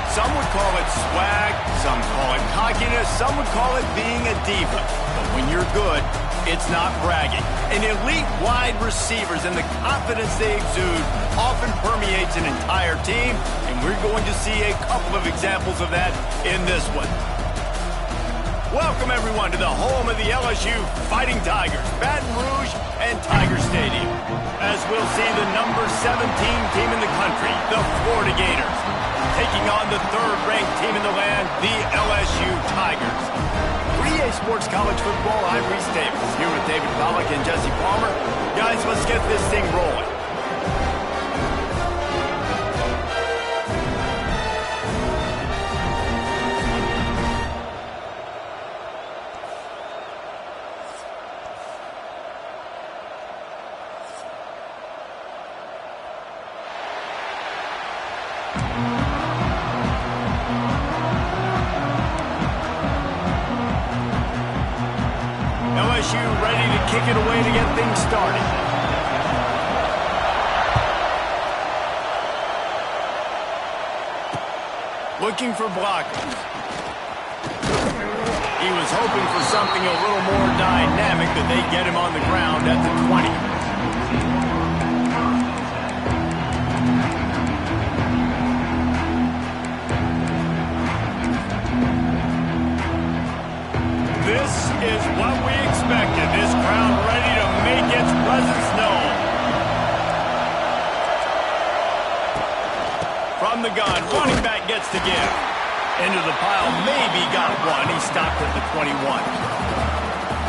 Some would call it swag, some call it cockiness, some would call it being a diva. But when you're good, it's not bragging. And elite wide receivers and the confidence they exude often permeates an entire team, and we're going to see a couple of examples of that in this one. Welcome, everyone, to the home of the LSU Fighting Tigers, Baton Rouge and Tiger Stadium. As we'll see the number 17 team in the country, the Florida Gators, taking on the third-ranked team in the land, the LSU Tigers. For EA Sports College Football, I'm Reese Davis, here with David Pollack and Jesse Palmer. Guys, let's get this thing rolling. LSU ready to kick it away to get things started. Looking for blockers. He was hoping for something a little more dynamic, but they get him on the ground at the 20. This is what we expected. This crowd ready to make its presence known. From the gun, running back gets the give. Into the pile, maybe got one. He stopped at the 21.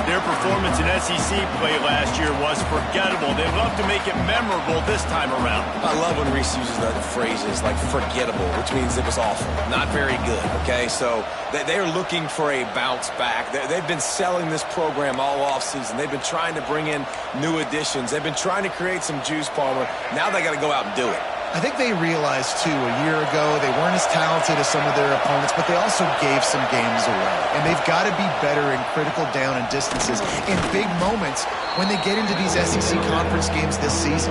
Their performance in SEC play last year was forgettable. They'd love to make it memorable this time around. I love when Reese uses the phrases like forgettable, which means it was awful, not very good, okay? So they're looking for a bounce back. They've been selling this program all offseason. They've been trying to bring in new additions. They've been trying to create some juice, Palmer. Now they got to go out and do it. I think they realized, too, a year ago they weren't as talented as some of their opponents, but they also gave some games away. And they've got to be better in critical down and distances in big moments when they get into these SEC conference games this season.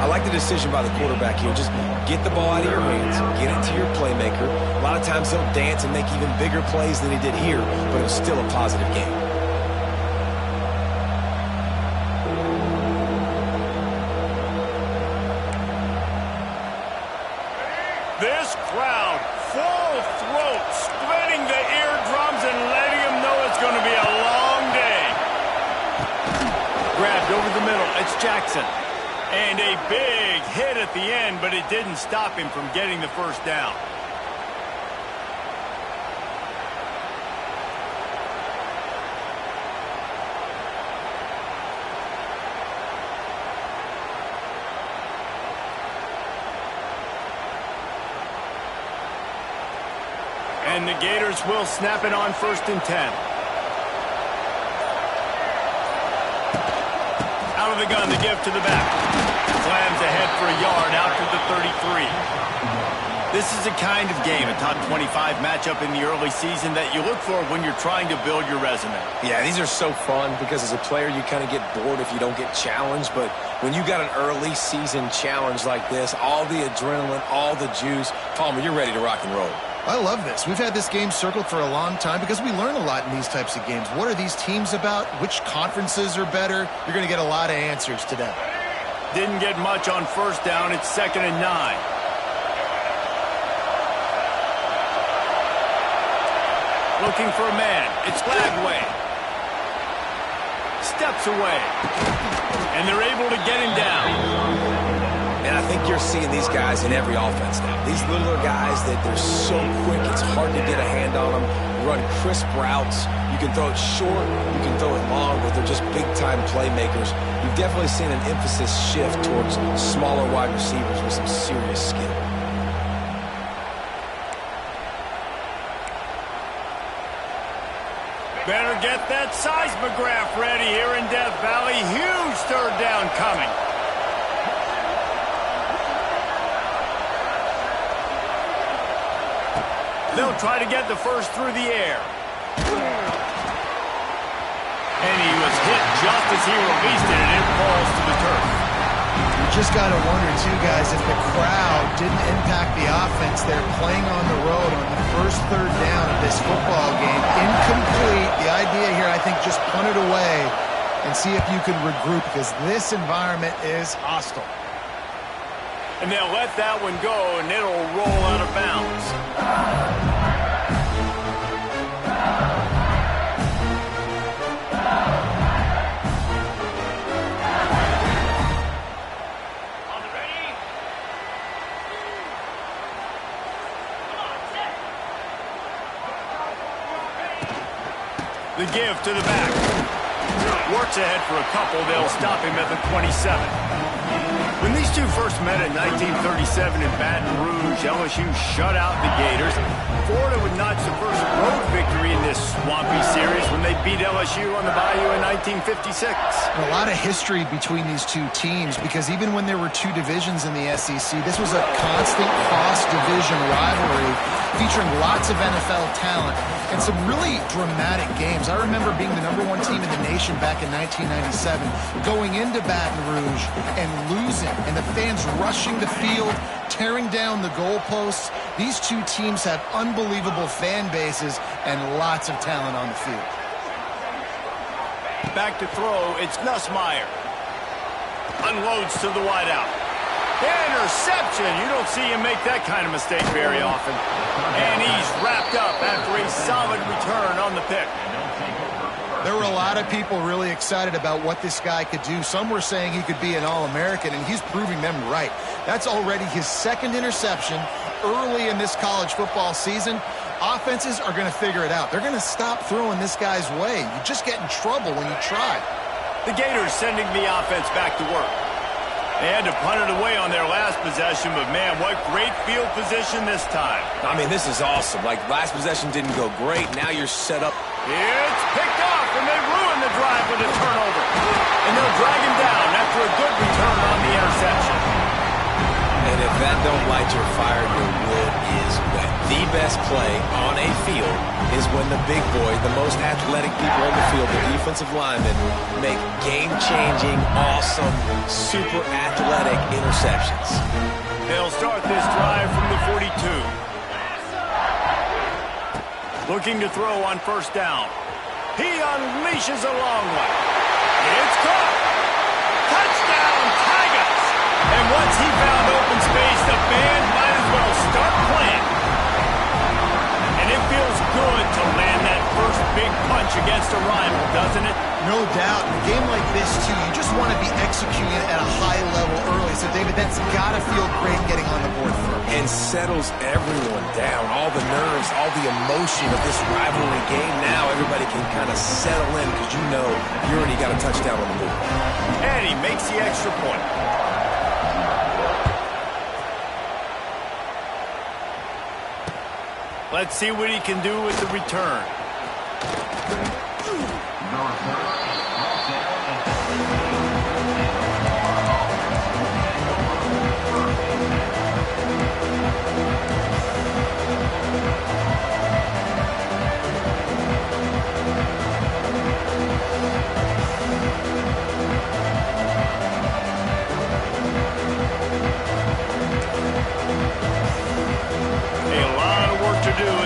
I like the decision by the quarterback here. Just get the ball out of your hands, get it to your playmaker. A lot of times he'll dance and make even bigger plays than he did here, but it was still a positive game. This crowd, full throat, splitting the eardrums and letting them know it's going to be a long day. Grabbed over the middle, it's Jackson. And a big hit at the end, but it didn't stop him from getting the first down. And the Gators will snap it on 1st and 10. Out of the gun, the give to the back. Slams ahead for a yard out to the 33. This is a kind of game, a top 25 matchup in the early season that you look for when you're trying to build your resume. Yeah, these are so fun because as a player you kind of get bored if you don't get challenged, but when you got an early season challenge like this, all the adrenaline, all the juice, Palmer, you're ready to rock and roll. I love this. We've had this game circled for a long time because we learn a lot in these types of games. What are these teams about? Which conferences are better? You're going to get a lot of answers today. Didn't get much on 1st down. It's 2nd and 9. Looking for a man. It's Lagway. Steps away. And they're able to get him down. And I think you're seeing these guys in every offense now. These littler guys that they're so quick, it's hard to get a hand on them. Run crisp routes. You can throw it short, you can throw it long, but they're just big-time playmakers. You've definitely seen an emphasis shift towards smaller wide receivers with some serious skill. Better get that seismograph ready here in Death Valley. Huge 3rd down coming. They'll try to get the first through the air. And he was hit just as he released it, and it falls to the turf. You just got to wonder, too, guys, if the crowd didn't impact the offense. They're playing on the road on the first third down of this football game. Incomplete. The idea here, I think, just punt it away and see if you can regroup, because this environment is hostile. And they'll let that one go, and it'll roll out of bounds. The give to the back. Works ahead for a couple. They'll stop him at the 27. When these two first met in 1937 in Baton Rouge, LSU shut out the Gators. Florida would notch the first road victory in this swampy series when they beat LSU on the Bayou in 1956. A lot of history between these two teams, because even when there were two divisions in the SEC, this was a constant cross-division rivalry featuring lots of NFL talent and some really dramatic games. I remember being the #1 team in the nation back in 1997, going into Baton Rouge and losing, and the fans rushing the field, tearing down the goalposts. These two teams have unbelievable fan bases and lots of talent on the field. Back to throw, it's Nussmeier. Unloads to the wideout. Interception! You don't see him make that kind of mistake very often. And he's wrapped up after a solid return on the pick. There were a lot of people really excited about what this guy could do. Some were saying he could be an All-American, and he's proving them right. That's already his second interception early in this college football season. Offenses are going to figure it out. They're going to stop throwing this guy's way. You just get in trouble when you try. The Gators sending the offense back to work. They had to punt it away on their last possession, but man, what great field position this time. I mean, this is awesome. Like, last possession didn't go great. Now you're set up. It's picked off, and they ruin the drive with a turnover. And they'll drag him down after a good return on the interception. And if that don't light your fire, your wood is wet. The best play on a field is when the big boys, the most athletic people on the field, the defensive linemen, make game-changing, awesome, super athletic interceptions. They'll start this drive from the 42. Looking to throw on first down. He unleashes a long one. It's caught. Touchdown, Tigers! And once he found open space, the band might as well start playing. And it feels good to land that first big punch against a rival, doesn't it? No doubt. In a game like this, too, you just want to be executing at a high level early. So, David, that's got to feel great getting on the board first. And settles everyone down. All the nerves, all the emotion of this rivalry game. Now everybody can kind of settle in because you know you already got a touchdown on the board. And he makes the extra point. Let's see what he can do with the return.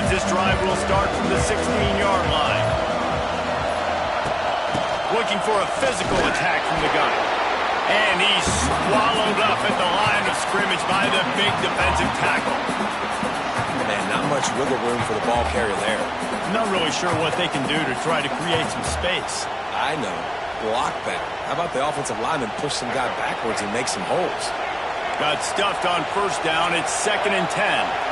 This drive will start from the 16-yard line. Looking for a physical attack from the gun. And he's swallowed up at the line of scrimmage by the big defensive tackle. Man, not much wiggle room for the ball carrier there. Not really sure what they can do to try to create some space. I know. Block that. How about the offensive lineman push some guy backwards and make some holes? Got stuffed on first down. It's 2nd and 10.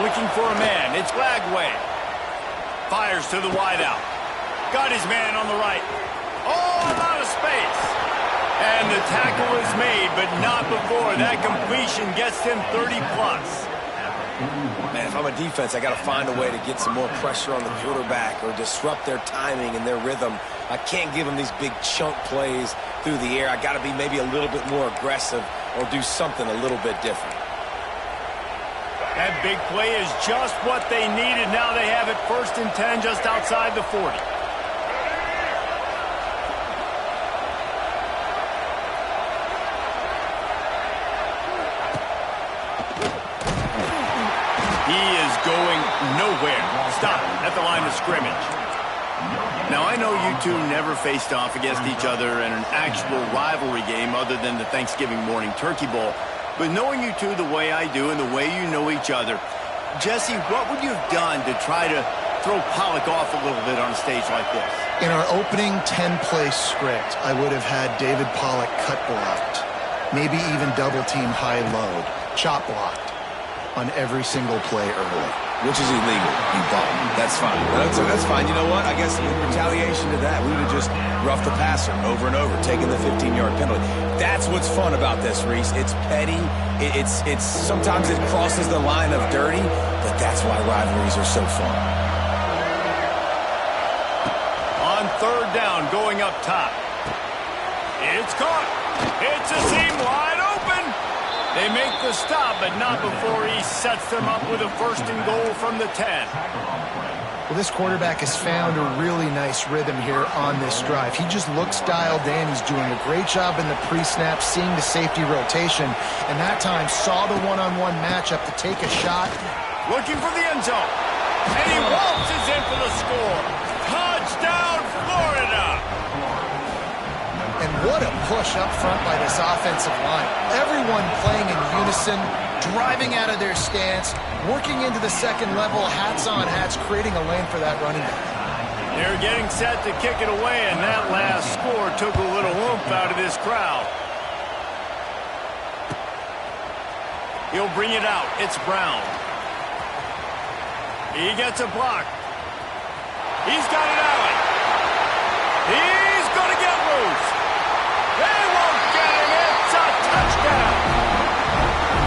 Looking for a man. It's Lagway. Fires to the wideout. Got his man on the right. Oh, I'm out of space. And the tackle is made, but not before that completion gets him 30+. Man, if I'm a defense, I got to find a way to get some more pressure on the quarterback or disrupt their timing and their rhythm. I can't give them these big chunk plays through the air. I got to be maybe a little bit more aggressive or do something a little bit different. That big play is just what they needed. Now they have it 1st and 10 just outside the 40. He is going nowhere. Stop at the line of scrimmage. Now, I know you two never faced off against each other in an actual rivalry game other than the Thanksgiving morning Turkey Bowl. But knowing you two the way I do and the way you know each other, Jesse, what would you have done to try to throw Pollock off a little bit on a stage like this? In our opening 10-play script, I would have had David Pollock cut blocked, maybe even double-team high-load, chop blocked on every single play early. Which is illegal, you bum. That's fine. That's fine. You know what? I guess in retaliation to that, we would have just roughed the passer over and over, taking the 15-yard penalty. That's what's fun about this, Reese. It's petty. It's sometimes it crosses the line of dirty, but that's why rivalries are so fun. On 3rd down, going up top. It's caught. It's a seam wide open. They make the stop, but not before he sets them up with a 1st and goal from the 10. Well, this quarterback has found a really nice rhythm here on this drive. He just looks dialed in. He's doing a great job in the pre-snap, seeing the safety rotation, and that time saw the one-on-one matchup to take a shot. Looking for the end zone. And he waltzes in for the score. Touchdown, Florida! And what a push up front by this offensive line. Everyone playing in unison, driving out of their stance, working into the second level, hats on hats, creating a lane for that running back. They're getting set to kick it away, and that last score took a little oomph out of this crowd. He'll bring it out. It's Brown. He gets a block. He's got it out. He's going to get loose. They won't get him. It's a touchdown.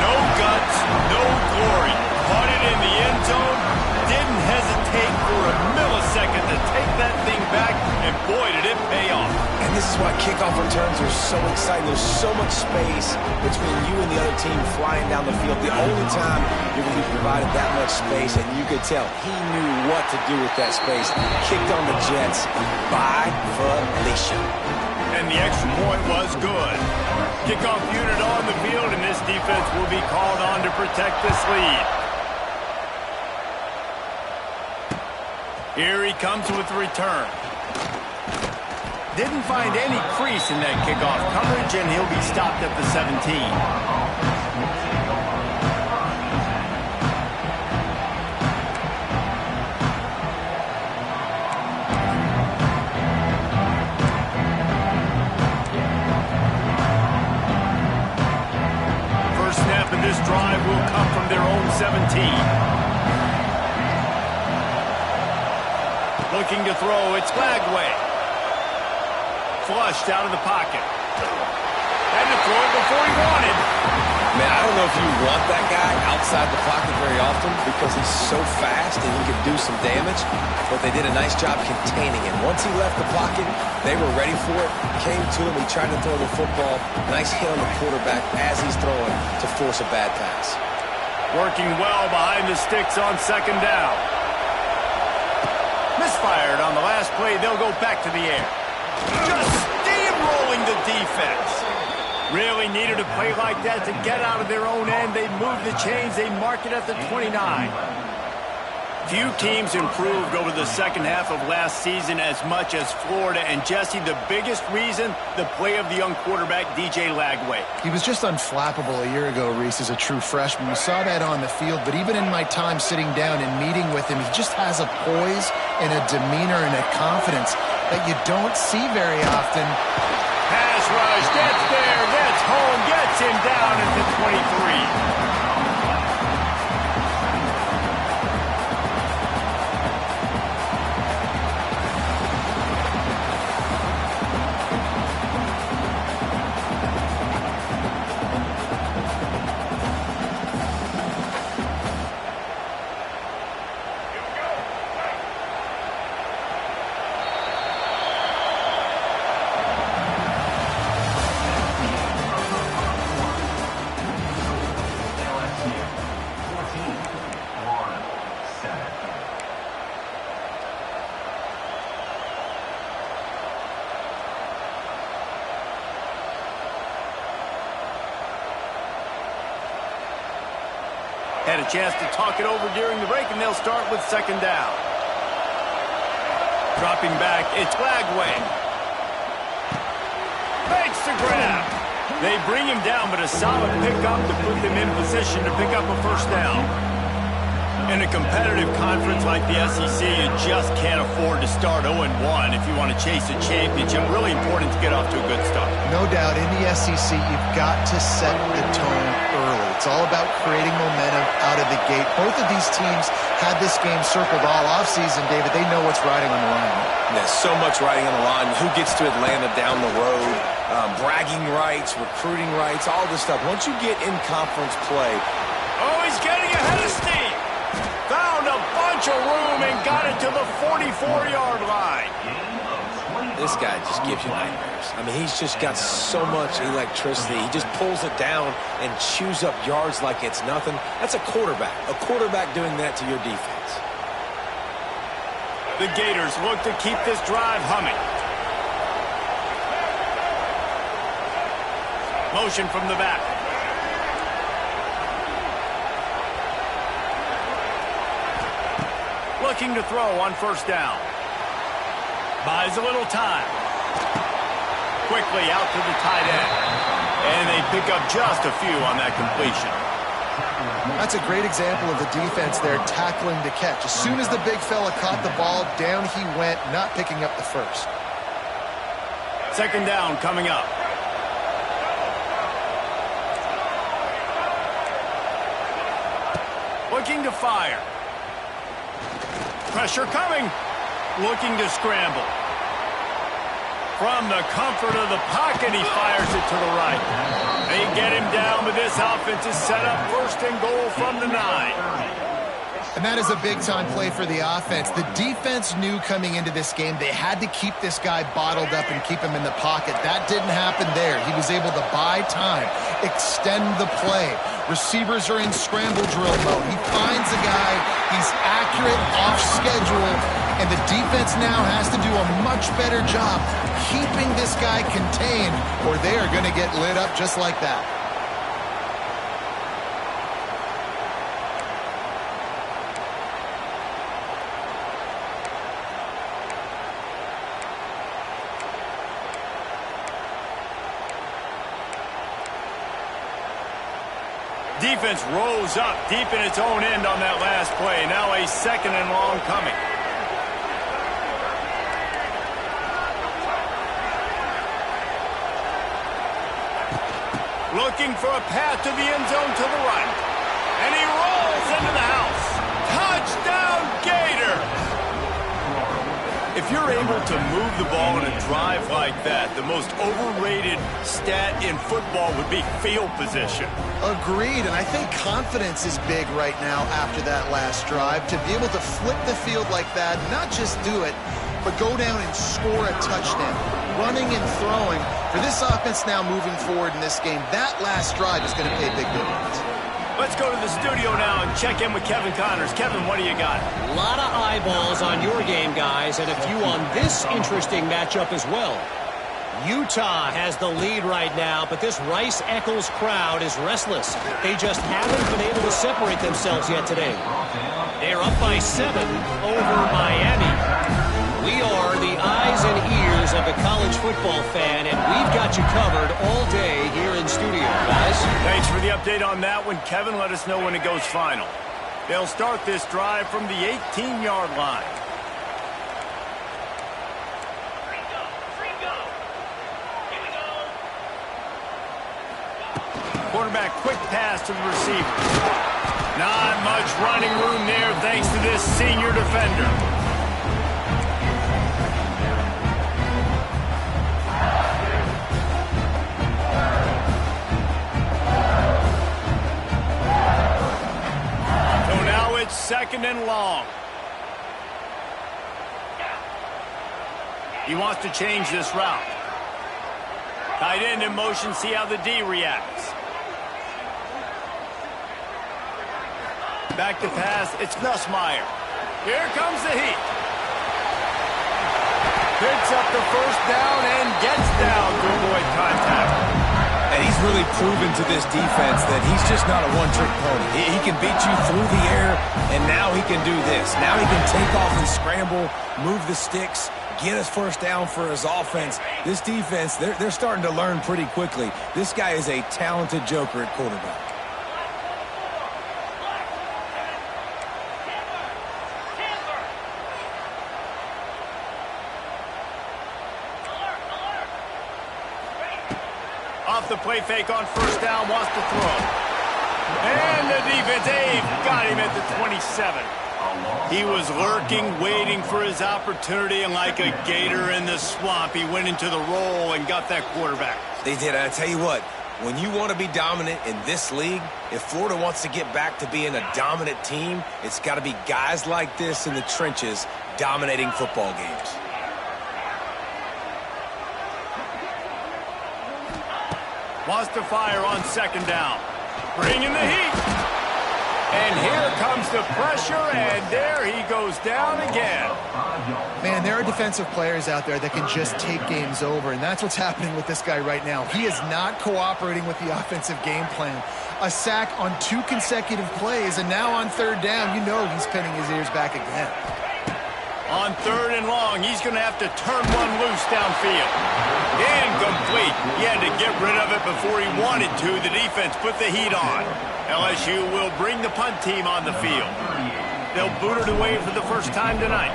No guts, no glory. Caught it in the end zone. Didn't hesitate for a millisecond to take that thing back, and boy, did it pay off. And this is why kickoff returns are so exciting. There's so much space between you and the other team flying down the field. The only time you're going to be provided that much space, and you could tell he knew what to do with that space. Kicked on the Jets by Felicia. And the extra point was good. Kickoff unit on the field, and this defense will be called on to protect this lead. Here he comes with the return. Didn't find any crease in that kickoff coverage, and he'll be stopped at the 17. This drive will come from their own 17. Looking to throw, it's Lagway. Flushed out of the pocket. Had to throw it before he wanted. Man, I don't know if you want that guy outside the pocket very often because he's so fast and he can do some damage, but they did a nice job containing him. Once he left the pocket, they were ready for it, came to him, he tried to throw the football. Nice hit on the quarterback as he's throwing to force a bad pass. Working well behind the sticks on 2nd down. Misfired on the last play, they'll go back to the air. Just steamrolling the defense. Really needed a play like that to get out of their own end. They move the chains. They mark it at the 29. Few teams improved over the second half of last season as much as Florida. And, Jesse, the biggest reason, the play of the young quarterback, DJ Lagway. He was just unflappable a year ago, Reese, as a true freshman. We saw that on the field, but even in my time sitting down and meeting with him, he just has a poise and a demeanor and a confidence that you don't see very often. Pass rush, gets there, gets home, gets him down at the 23. Had a chance to talk it over during the break, and they'll start with second down. Dropping back, it's Lagway. Makes the grab. They bring him down, but a solid pickup to put them in position to pick up a first down. In a competitive conference like the SEC, you just can't afford to start 0-1 if you want to chase a championship. Really important to get off to a good start. No doubt, in the SEC, you've got to set the tone early. It's all about creating momentum out of the gate. Both of these teams had this game circled all offseason, David. They know what's riding on the line. There's so much riding on the line. Who gets to Atlanta down the road? Bragging rights, recruiting rights, all this stuff. Once you get in conference play. Oh, he's getting ahead of steam. Found a bunch of room and got it to the 44-yard line. This guy just gives you nightmares. I mean, he's just got so much electricity. He just pulls it down and chews up yards like it's nothing. That's a quarterback. A quarterback doing that to your defense. The Gators look to keep this drive humming. Motion from the back. Looking to throw on first down. Buys a little time. Quickly out to the tight end. And they pick up just a few on that completion. That's a great example of the defense there tackling the catch. As soon as the big fella caught the ball, down he went, not picking up the first. Second down coming up. Looking to fire. Pressure coming. Looking to scramble. From the comfort of the pocket, he fires it to the right. They get him down, but this offense is set up first and goal from the 9. And that is a big-time play for the offense. The defense knew coming into this game they had to keep this guy bottled up and keep him in the pocket. That didn't happen there. He was able to buy time, extend the play. Receivers are in scramble drill mode. He finds a guy, he's accurate, off schedule, and the defense now has to do a much better job keeping this guy contained, or they are going to get lit up just like that. Defense rose up deep in its own end on that last play. Now a second and long coming. Looking for a path to the end zone to the right. And he rolls into the house. Touchdown, Gators! If you're able to move the ball in a drive like that, the most overrated stat in football would be field position. Agreed, and I think confidence is big right now after that last drive. To be able to flip the field like that, not just do it, but go down and score a touchdown. Running and throwing. For this offense now moving forward in this game, that last drive is going to pay big dividends. Let's go to the studio now and check in with Kevin Connors. Kevin, what do you got? A lot of eyeballs on your game, guys, and a few on this interesting matchup as well. Utah has the lead right now, but this Rice-Eccles crowd is restless. They just haven't been able to separate themselves yet today. They're up by 7 over Miami. We are the eyes and ears of the college football fan, and we've got you covered all day here in studio, guys. Thanks for the update on that one, Kevin. Let us know when it goes final. They'll start this drive from the 18-yard line. Quarterback quick pass to the receiver. Not much running room there thanks to this senior defender. Second and long. He wants to change this route. Tight end in motion, see how the D reacts. Back to pass, it's Nussmeier. Here comes the heat. Picks up the first down and gets down to avoid contact. And he's really proven to this defense that he's just not a one-trick pony. He can beat you through the air, and now he can do this. Now he can take off the scramble, move the sticks, get us first down for his offense. This defense, they're starting to learn pretty quickly. This guy is a talented joker at quarterback. Off the play fake on first down, wants to throw. And the defense, got him at the 27. He was lurking, waiting for his opportunity, and like a gator in the swamp, he went into the roll and got that quarterback. They did. I tell you what, when you want to be dominant in this league, if Florida wants to get back to being a dominant team, it's got to be guys like this in the trenches dominating football games. Wants to fire on second down. Bringing the heat. And here comes the pressure, and there he goes down again. Man, there are defensive players out there that can just take games over, and that's what's happening with this guy right now. He is not cooperating with the offensive game plan. A sack on 2 consecutive plays, and now on third down, you know he's pinning his ears back again. On third and long, he's going to have to turn one loose downfield. Incomplete. He had to get rid of it before he wanted to. The defense put the heat on. LSU will bring the punt team on the field. They'll boot it away for the first time tonight.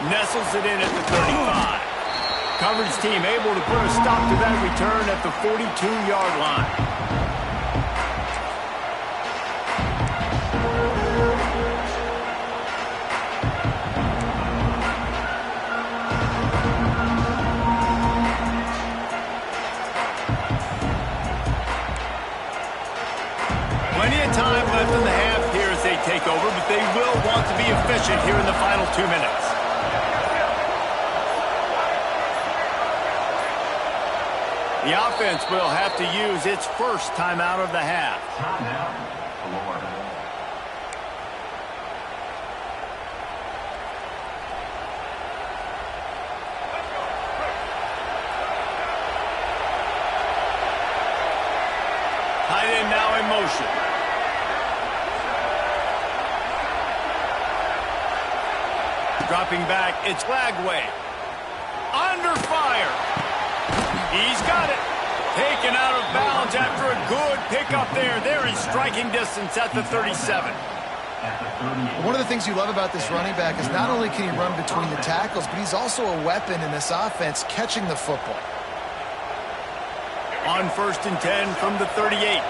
Nestles it in at the 35. Coverage team able to put a stop to that return at the 42-yard line. Time left in the half here as they take over, but they will want to be efficient here in the final 2 minutes. The offense will have to use its first timeout of the half. Tight end now in motion. Dropping back, it's Lagway. Under fire. He's got it. Taken out of bounds after a good pickup there. They're in striking distance at the 37. One of the things you love about this running back is not only can he run between the tackles, but he's also a weapon in this offense catching the football. On 1st and 10 from the 38.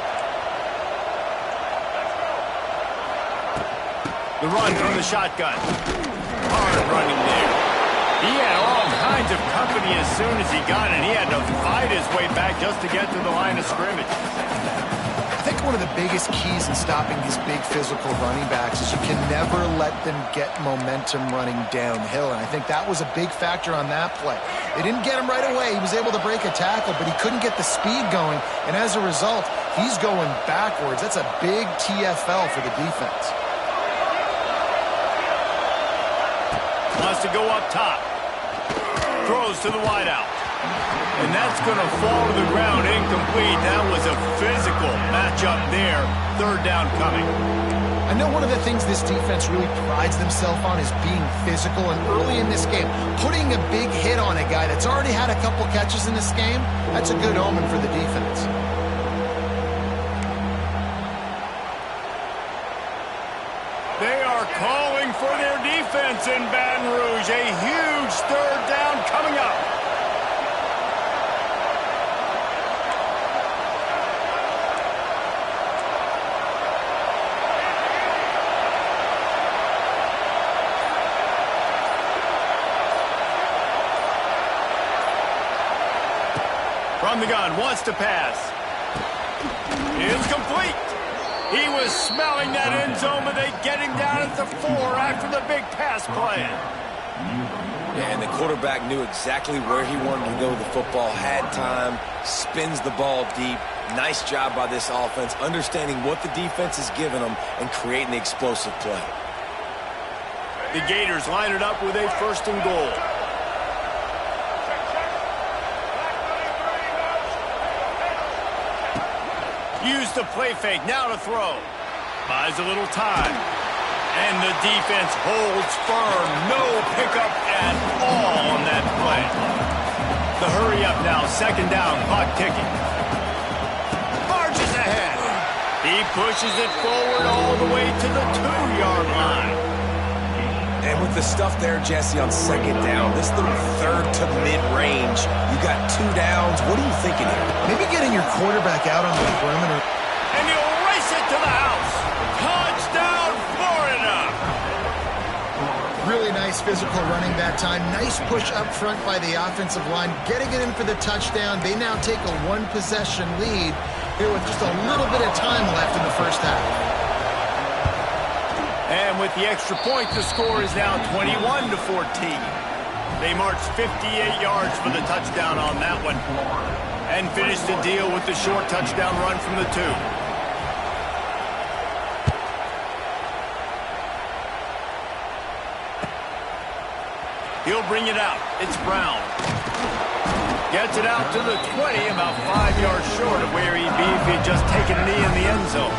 The run from the shotgun. Hard running there. He had all kinds of company as soon as he got it. He had to fight his way back just to get to the line of scrimmage. I think one of the biggest keys in stopping these big physical running backs is you can never let them get momentum running downhill. And I think that was a big factor on that play. They didn't get him right away. He was able to break a tackle, but he couldn't get the speed going. And as a result, he's going backwards. That's a big TFL for the defense. Wants to go up top. Throws to the wideout. And that's going to fall to the ground incomplete. That was a physical matchup there. Third down coming. I know one of the things this defense really prides themselves on is being physical. And early in this game, putting a big hit on a guy that's already had a couple catches in this game, that's a good omen for the defense. They are calling for their defense in Baton Rouge. A huge third down coming up. From the gun, wants to pass. Incomplete. He was smelling that end zone, but they get him down at the 4 after the big pass play. Yeah, and the quarterback knew exactly where he wanted to go with the football, had time, spins the ball deep. Nice job by this offense, understanding what the defense is giving them and creating the explosive play. The Gators line it up with a 1st and goal. Use the play fake, now to throw. Buys a little time. And the defense holds firm. No pickup at all on that play. The hurry up now, second down, clock ticking. Marches ahead. He pushes it forward all the way to the 2-yard line. And with the stuff there, Jesse, on second down, this little third to mid-range, you got 2 downs. What are you thinking here? Maybe getting your quarterback out on the perimeter. And he'll race it to the house. Touchdown, Florida. Really nice physical running back time. Nice push up front by the offensive line. Getting it in for the touchdown. They now take a 1-possession lead here with just a little bit of time left in the first half. And with the extra point, the score is now 21-14. They marched 58 yards for the touchdown on that one. And finished the deal with the short touchdown run from the 2. He'll bring it out. It's Brown. Gets it out to the 20, about 5 yards short of where he'd be if he'd just taken a knee in the end zone.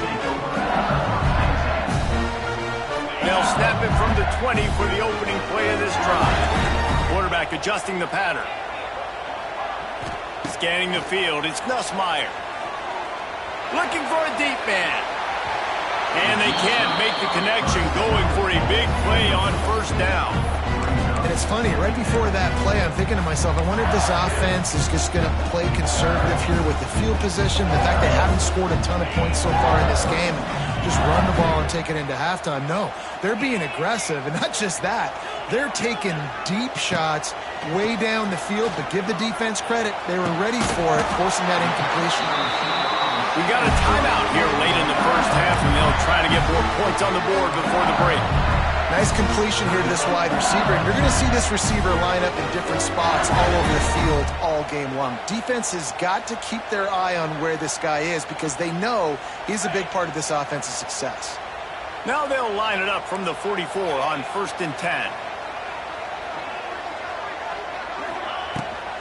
They'll snap it from the 20 for the opening play of this drive. Quarterback adjusting the pattern. Scanning the field, it's Nussmeier. Looking for a deep man. And they can't make the connection, going for a big play on first down. And it's funny, right before that play, I'm thinking to myself, I wonder if this offense is just going to play conservative here with the field position, the fact they haven't scored a ton of points so far in this game, and just run the ball and take it into halftime. No, they're being aggressive, and not just that. They're taking deep shots way down the field, but give the defense credit. They were ready for it, forcing that incompletion. We got a timeout here late in the first half, and they'll try to get more points on the board before the break. Nice completion here to this wide receiver, and you're going to see this receiver line up in different spots all over the field all game long. Defense has got to keep their eye on where this guy is because they know he's a big part of this offense's success. Now they'll line it up from the 44 on 1st and 10.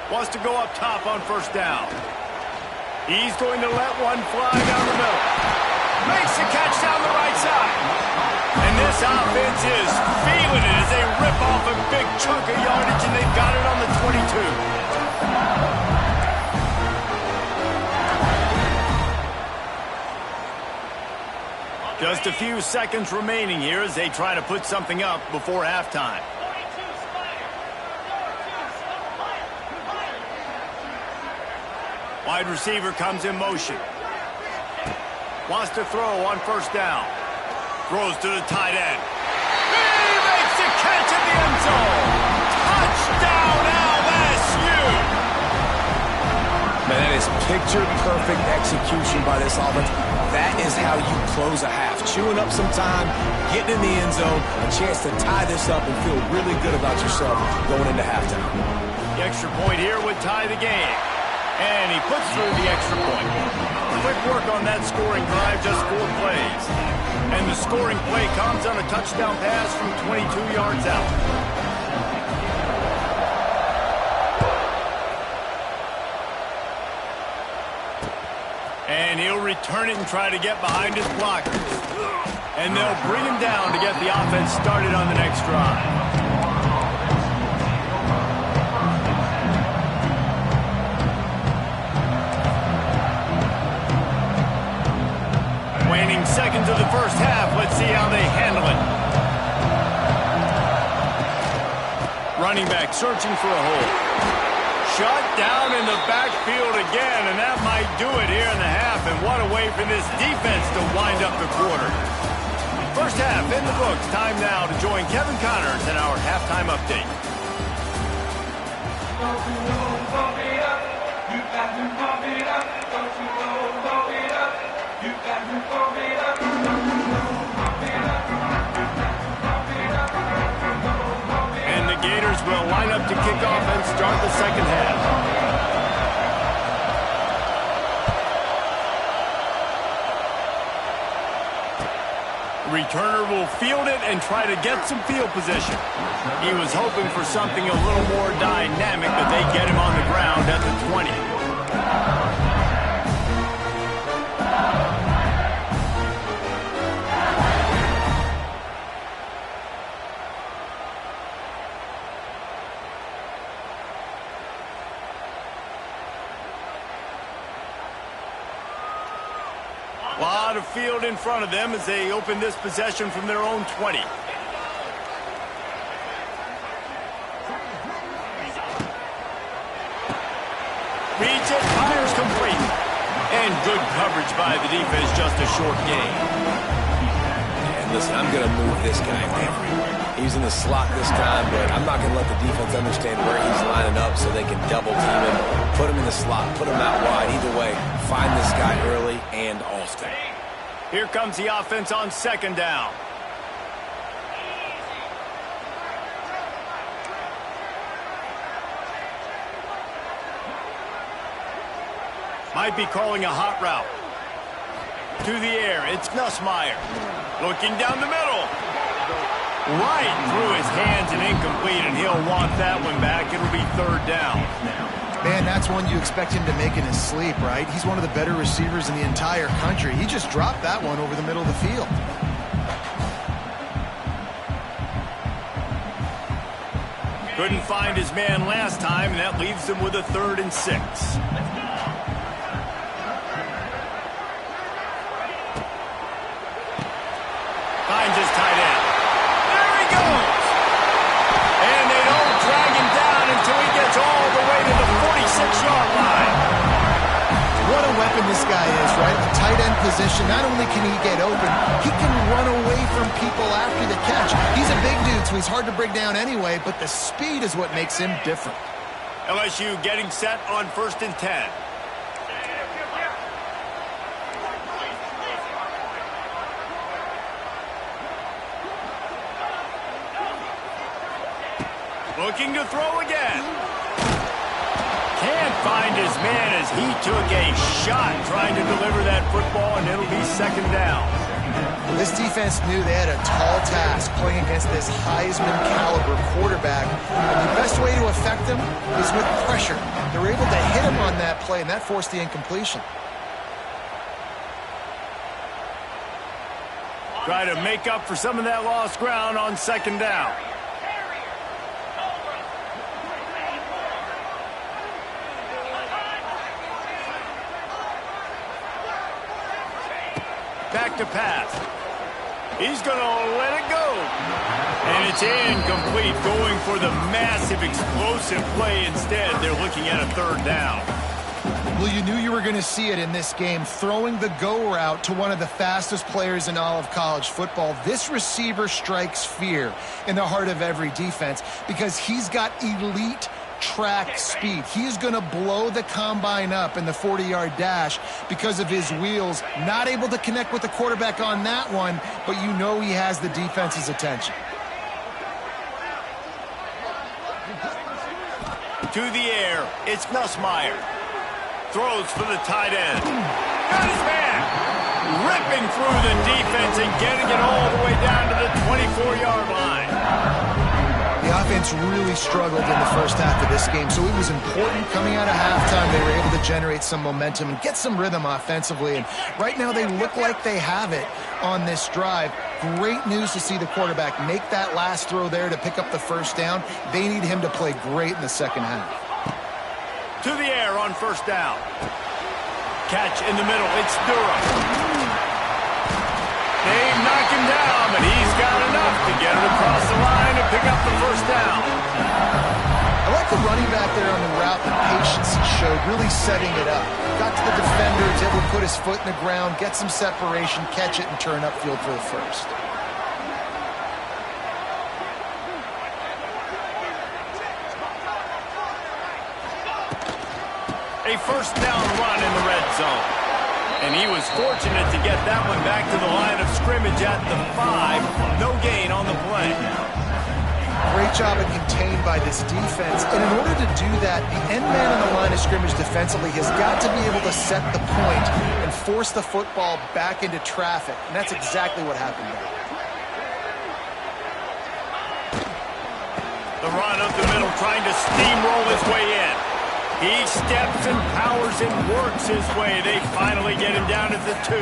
Wants to go up top on first down. He's going to let one fly down the middle. Makes the catch down the right side. And this offense is feeling it as they rip off a big chunk of yardage, and they've got it on the 22. Just a few seconds remaining here as they try to put something up before halftime. Wide receiver comes in motion. Wants to throw on first down. Throws to the tight end. He makes the catch in the end zone. Touchdown, LSU. Man, that is picture-perfect execution by this offense. That is how you close a half. Chewing up some time, getting in the end zone, a chance to tie this up and feel really good about yourself going into halftime. The extra point here would tie the game. And he puts through the extra point. Quick work on that scoring drive, just 4 plays. And the scoring play comes on a touchdown pass from 22 yards out. And he'll return it and try to get behind his blockers. And they'll bring him down to get the offense started on the next drive. Waning seconds of the first half. Let's see how they handle it. Running back searching for a hole. Shut down in the backfield again, and that might do it here in the half. And what a way for this defense to wind up the quarter. First half in the books. Time now to join Kevin Connors in our halftime update. And the Gators will line up to kick off and start the second half. Returner will field it and try to get some field position. He was hoping for something a little more dynamic, but they get him on the ground at the 20. field in front of them as they open this possession from their own 20. Reads it, fires complete. And good coverage by the defense, just a short gain. And listen, I'm going to move this guy everywhere. He's in the slot this time, but I'm not going to let the defense understand where he's lining up so they can double team him, put him in the slot, put him out wide. Either way, find this guy early and often. Here comes the offense on second down. Might be calling a hot route. To the air, it's Nussmeier. Looking down the middle. Right through his hands and incomplete, and he'll want that one back. It'll be third down. Man, that's one you expect him to make in his sleep, right? He's one of the better receivers in the entire country. He just dropped that one over the middle of the field. Couldn't find his man last time, and that leaves him with a 3rd and 6. Finds his tight end. There he goes! And they don't drag him down until he gets all the way to the 46-yard line. What a weapon this guy is, right? The tight end position, not only can he get open, he can run away from people after the catch. He's a big dude, so he's hard to bring down anyway, but the speed is what makes him different. LSU getting set on 1st and 10. Looking to throw again. Can't find his man as he took a shot trying to deliver that football, and it'll be 2nd down. This defense knew they had a tall task playing against this Heisman-caliber quarterback, and the best way to affect him is with pressure. They were able to hit him on that play, and that forced the incompletion. Try to make up for some of that lost ground on 2nd down. Back to pass. He's going to let it go. And it's incomplete, going for the massive, explosive play instead. They're looking at a 3rd down. Well, you knew you were going to see it in this game, throwing the go route to one of the fastest players in all of college football. This receiver strikes fear in the heart of every defense because he's got elite track speed. He is going to blow the combine up in the 40-yard dash because of his wheels. Not able to connect with the quarterback on that one, but you know he has the defense's attention. To the air, it's Nussmeier. Throws for the tight end. Got his man. Ripping through the defense and getting it all the way down to the 24-yard line. The offense really struggled in the first half of this game, so it was important coming out of halftime. They were able to generate some momentum and get some rhythm offensively, and right now they look like they have it on this drive. Great news to see the quarterback make that last throw there to pick up the 1st down. They need him to play great in the second half. To the air on 1st down. Catch in the middle. It's Durham. They knock him down, but he's got enough to get it across the line and pick up the 1st down. I like the running back there on the route, the patience he showed, really setting it up. Got to the defenders, able to put his foot in the ground, get some separation, catch it, and turn upfield for the 1st. A 1st down run in the red zone. And he was fortunate to get that one back to the line of scrimmage at the 5. No gain on the play. Great job of contained by this defense. And in order to do that, the end man on the line of scrimmage defensively has got to be able to set the point and force the football back into traffic. And that's exactly what happened there. The run up the middle, trying to steamroll his way in. He steps and powers and works his way. They finally get him down at the 2.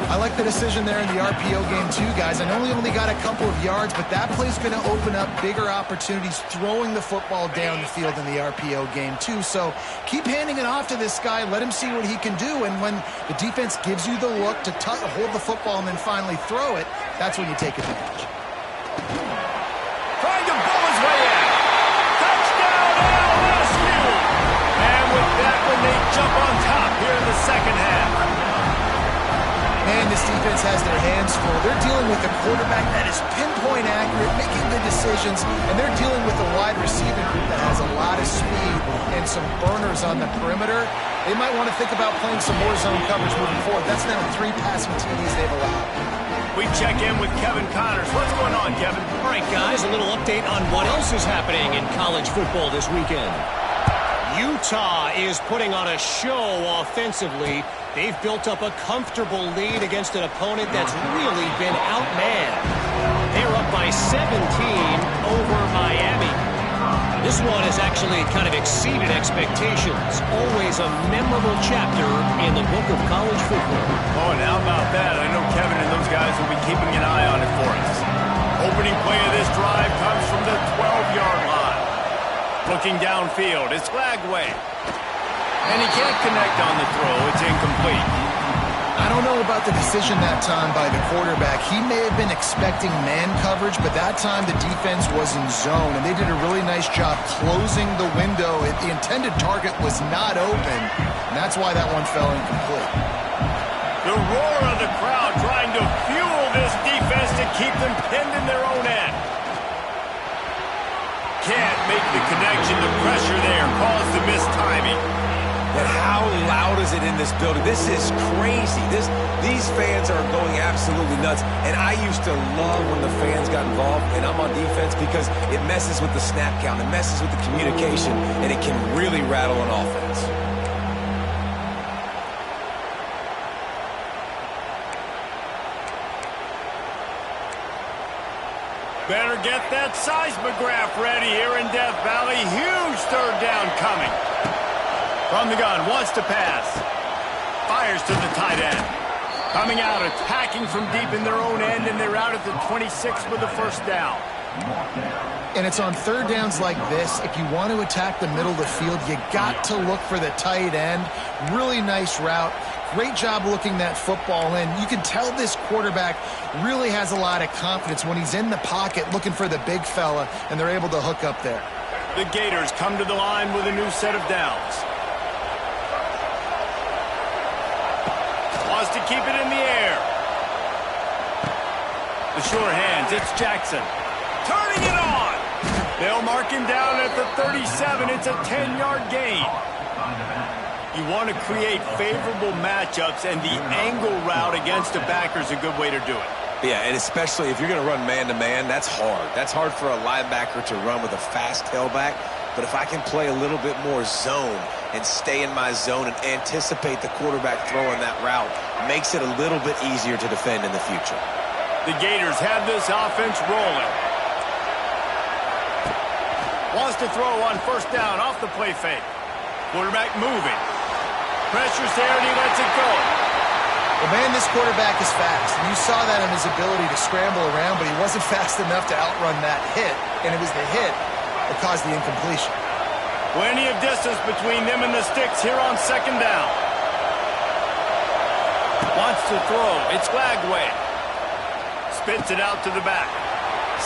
I like the decision there in the RPO game too, guys. I know he only got a couple of yards, but that play's going to open up bigger opportunities throwing the football down the field in the RPO game too. So keep handing it off to this guy. Let him see what he can do. And when the defense gives you the look to hold the football and then finally throw it, that's when you take advantage. Trying to bull his way in. Touchdown, LSU! And with that one, they jump on top here in the second half. Man, this defense has their hands full. They're dealing with a quarterback that is pinpoint accurate, making good decisions, and they're dealing with a wide receiver group that has a lot of speed and some burners on the perimeter. They might want to think about playing some more zone coverage moving forward. That's now 3 passing TDs they've allowed. We check in with Kevin Connors. What's going on, Kevin? All right, guys, a little update on what else is happening in college football this weekend. Utah is putting on a show offensively. They've built up a comfortable lead against an opponent that's really been outmanned. They're up by 17 over Miami. This one has actually kind of exceeded expectations. Always a memorable chapter in the book of college football. Oh, and how about that? I know Kevin and those guys will be keeping an eye on it for us. Opening play of this drive comes from the 12-yard line. Looking downfield, it's Lagway. And he can't connect on the throw. It's incomplete. I don't know about the decision that time by the quarterback. He may have been expecting man coverage, but that time the defense was in zone, and they did a really nice job closing the window. The intended target was not open, and that's why that one fell incomplete. The roar of the crowd trying to fuel this defense to keep them pinned in their own end. Can't make the connection. The pressure there caused the missed timing. But how loud is it in this building? This is crazy. These fans are going absolutely nuts. And I used to love when the fans got involved, and I'm on defense, because it messes with the snap count, it messes with the communication, and it can really rattle an offense. Better get that seismograph ready here in Death Valley. Huge third down coming. From the gun, wants to pass. Fires to the tight end. Coming out, attacking from deep in their own end, and they're out at the 26 with the first down. And it's on third downs like this. If you want to attack the middle of the field, you got to look for the tight end. Really nice route. Great job looking that football in. You can tell this quarterback really has a lot of confidence when he's in the pocket looking for the big fella, and they're able to hook up there. The Gators come to the line with a new set of downs. Wants to keep it in the air. The sure hands, it's Jackson. Turning it on. They'll mark him down at the 37. It's a 10-yard gain. You want to create favorable matchups, and the angle route against a backer is a good way to do it. Yeah, and especially if you're going to run man-to-man, that's hard. That's hard for a linebacker to run with a fast tailback. But if I can play a little bit more zone and stay in my zone and anticipate the quarterback throwing that route, makes it a little bit easier to defend in the future. The Gators have this offense rolling. Wants to throw on first down off the play fake. Quarterback moving. Pressure's there, and he lets it go. Well, man, this quarterback is fast. And you saw that in his ability to scramble around, but he wasn't fast enough to outrun that hit. And it was the hit that caused the incompletion. Plenty of distance between them and the sticks here on second down. Wants to throw. It's Lagway. Spits it out to the back.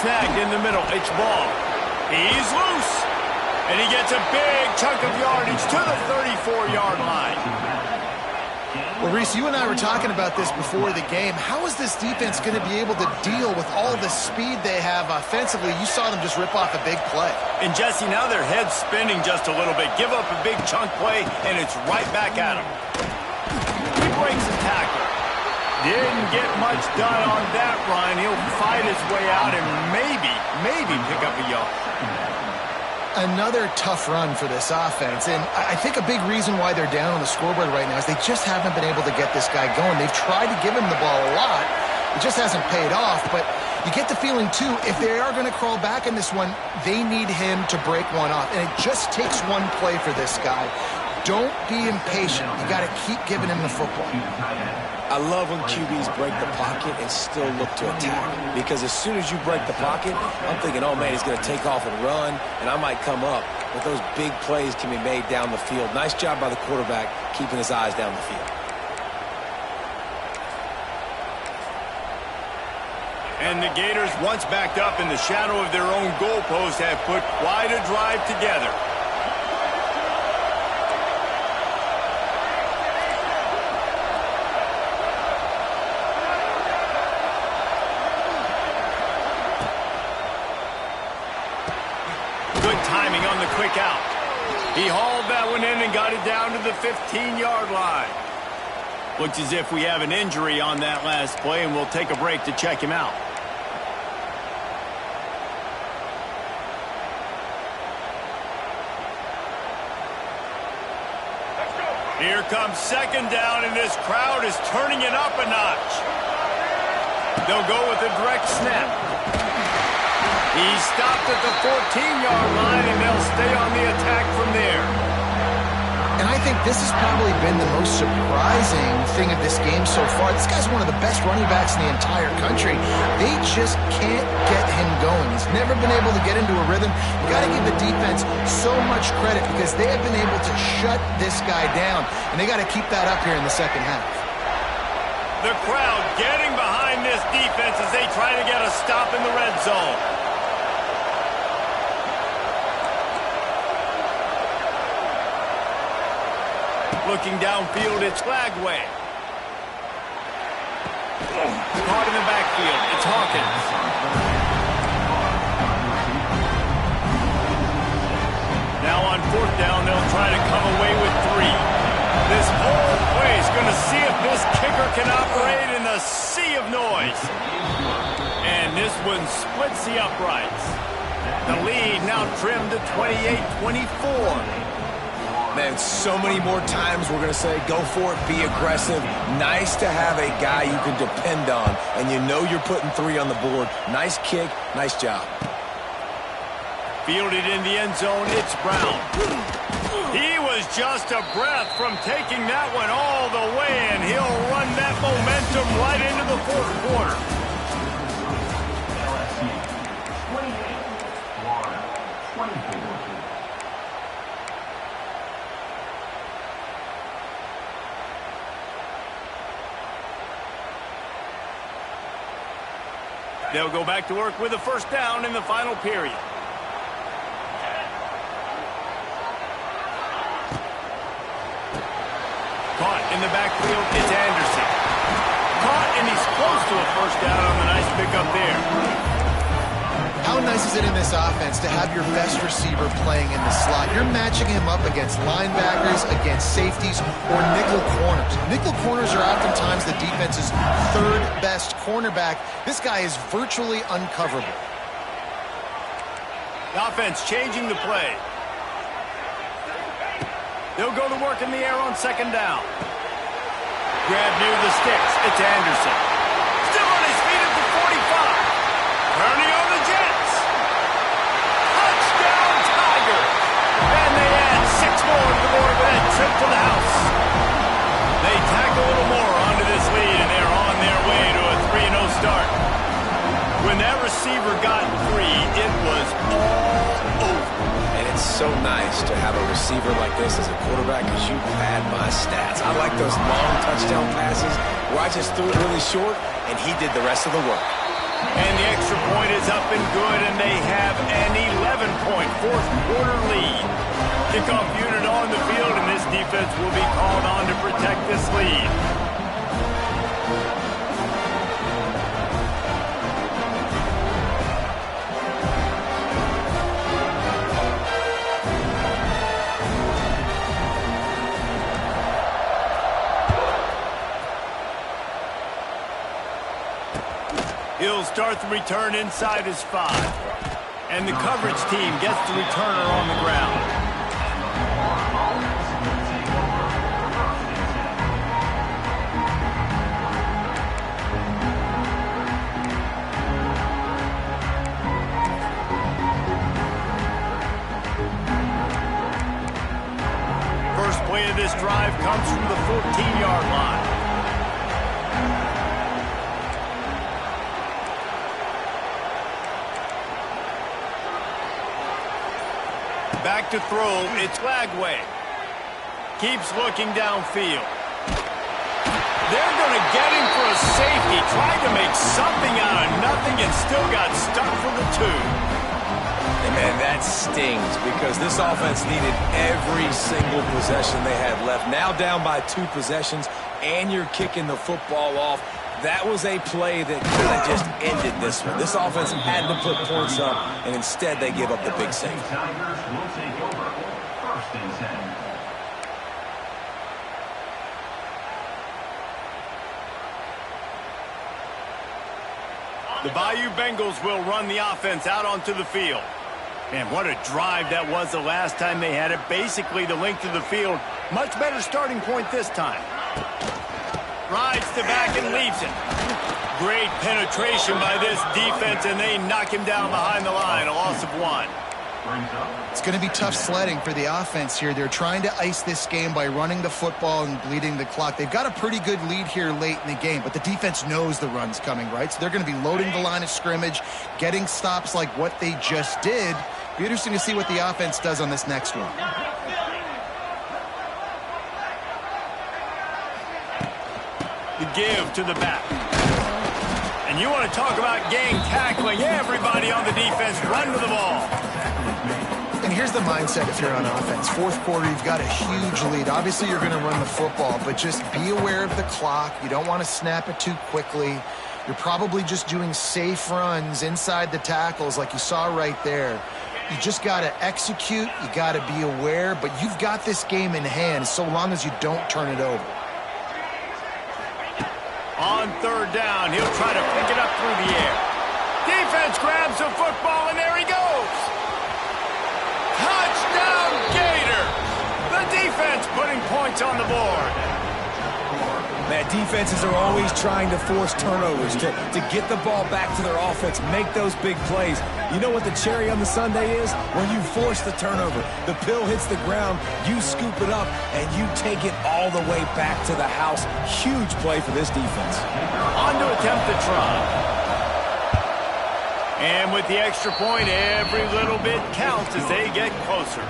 Snagged in the middle. It's Ball. He's loose. And he gets a big chunk of yardage to the 34-yard line. Well, Reese, you and I were talking about this before the game. How is this defense going to be able to deal with all the speed they have offensively? You saw them just rip off a big play. And, Jesse, now their head's spinning just a little bit. Give up a big chunk play, and it's right back at him. He breaks the tackle. Didn't get much done on that run. He'll fight his way out and maybe pick up a yard. Another tough run for this offense, and I think a big reason why they're down on the scoreboard right now is they just haven't been able to get this guy going. They've tried to give him the ball a lot. It just hasn't paid off, but you get the feeling, too, if they are going to crawl back in this one, they need him to break one off, and it just takes one play for this guy. Don't be impatient. You got to keep giving him the football. I love when QBs break the pocket and still look to attack. Because as soon as you break the pocket, I'm thinking, oh, man, he's going to take off and run, and I might come up. But those big plays can be made down the field. Nice job by the quarterback keeping his eyes down the field. And the Gators, once backed up in the shadow of their own goalpost, have put quite a drive together. Good timing on the quick out. He hauled that one in and got it down to the 15-yard line. Looks as if we have an injury on that last play, and we'll take a break to check him out. Here comes second down, and this crowd is turning it up a notch. They'll go with a direct snap. He stopped at the 14-yard line, and they'll stay on the attack from there. And I think this has probably been the most surprising thing of this game so far. This guy's one of the best running backs in the entire country. They just can't get him going. He's never been able to get into a rhythm. You got to give the defense so much credit because they have been able to shut this guy down, and they got to keep that up here in the second half. The crowd getting behind this defense as they try to get a stop in the red zone. Looking downfield, it's Flagway. Caught in the backfield, it's Hawkins. Now on fourth down, they'll try to come away with 3. This whole play is going to see if this kicker can operate in the sea of noise. And this one splits the uprights. The lead now trimmed to 28-24. Man, so many more times we're going to say, go for it, be aggressive. Nice to have a guy you can depend on, and you know you're putting 3 on the board. Nice kick, nice job. Fielded in the end zone, it's Brown. He was just a breath from taking that one all the way, and he'll run that momentum right into the fourth quarter. They'll go back to work with a first down in the final period. Caught in the backfield, it's Anderson. Caught, and he's close to a first down on the nice pickup there. How nice is it in this offense to have your best receiver playing in the slot? You're matching him up against linebackers, against safeties, or nickel corners. Nickel corners are oftentimes the defense's third best cornerback. This guy is virtually uncoverable. The offense changing the play. They'll go to work in the air on second down. Grab near the sticks. It's Anderson. Still on his feet at the 45. Turning on the Jets. Touchdown, Tigers. And they add 6 more to the board with that trip to the house. They tack a little more onto this lead, and they're on their way to a 3-0 start. When that receiver got 3, it was all over. And it's so nice to have a receiver like this as a quarterback because you pad my stats. I like those long touchdown passes where I just threw it really short, and he did the rest of the work. And the extra point is up and good, and they have an 11-point fourth-quarter lead. Kickoff unit on the field, and this defense will be called on to protect this lead. He'll start the return inside his 5. And the coverage team gets the returner on the ground. First play this drive comes from the 14-yard line. Back to throw, it's Lagway. Keeps looking downfield. They're going to get him for a safety. Tried to make something out of nothing and still got stuck for the 2. And man, that stings because this offense needed every single possession they had left. Now down by 2 possessions, and you're kicking the football off. That was a play that kind of just ended this one. This offense had to put points up, and instead they give up the big safety. Tigers will take over. 1st and 10. The Bayou Bengals will run the offense out onto the field. Man, what a drive that was the last time they had it. Basically the length of the field. Much better starting point this time. Rides to back and leaves it. Great penetration by this defense, and they knock him down behind the line. A loss of 1. It's going to be tough sledding for the offense here. They're trying to ice this game by running the football and bleeding the clock. They've got a pretty good lead here late in the game, but the defense knows the run's coming, right? So they're going to be loading the line of scrimmage, getting stops like what they just did. Be interesting to see what the offense does on this next one. The give to the back. And you want to talk about gang tackling. Everybody on the defense run to the ball. And here's the mindset if you're on offense. 4th quarter, you've got a huge lead. Obviously, you're going to run the football, but just be aware of the clock. You don't want to snap it too quickly. You're probably just doing safe runs inside the tackles like you saw right there. You just got to execute. You got to be aware, but you've got this game in hand so long as you don't turn it over. On 3rd down, he'll try to pick it up through the air. Defense grabs the football, and there he goes. Touchdown, Gator! The defense putting points on the board. Man, defenses are always trying to force turnovers, to get the ball back to their offense, make those big plays. You know what the cherry on the sundae is? When you force the turnover, the pill hits the ground, you scoop it up, and you take it all the way back to the house. Huge play for this defense. On to attempt the try. And with the extra point, every little bit counts as they get closer.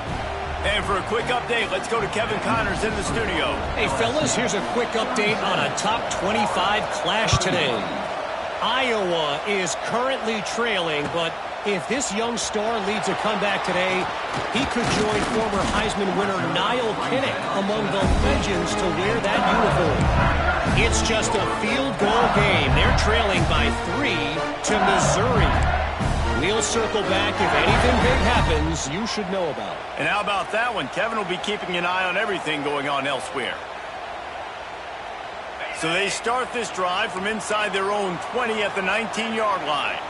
And for a quick update, let's go to Kevin Connors in the studio. Hey, fellas, here's a quick update on a top 25 clash today. Iowa is currently trailing, but if this young star leads a comeback today, he could join former Heisman winner Niall Kinnick among the legends to wear that uniform. It's just a field goal game. They're trailing by 3 to Missouri. We'll circle back. If anything big happens, you should know about it. And how about that one? Kevin will be keeping an eye on everything going on elsewhere. So they start this drive from inside their own 20 at the 19-yard line.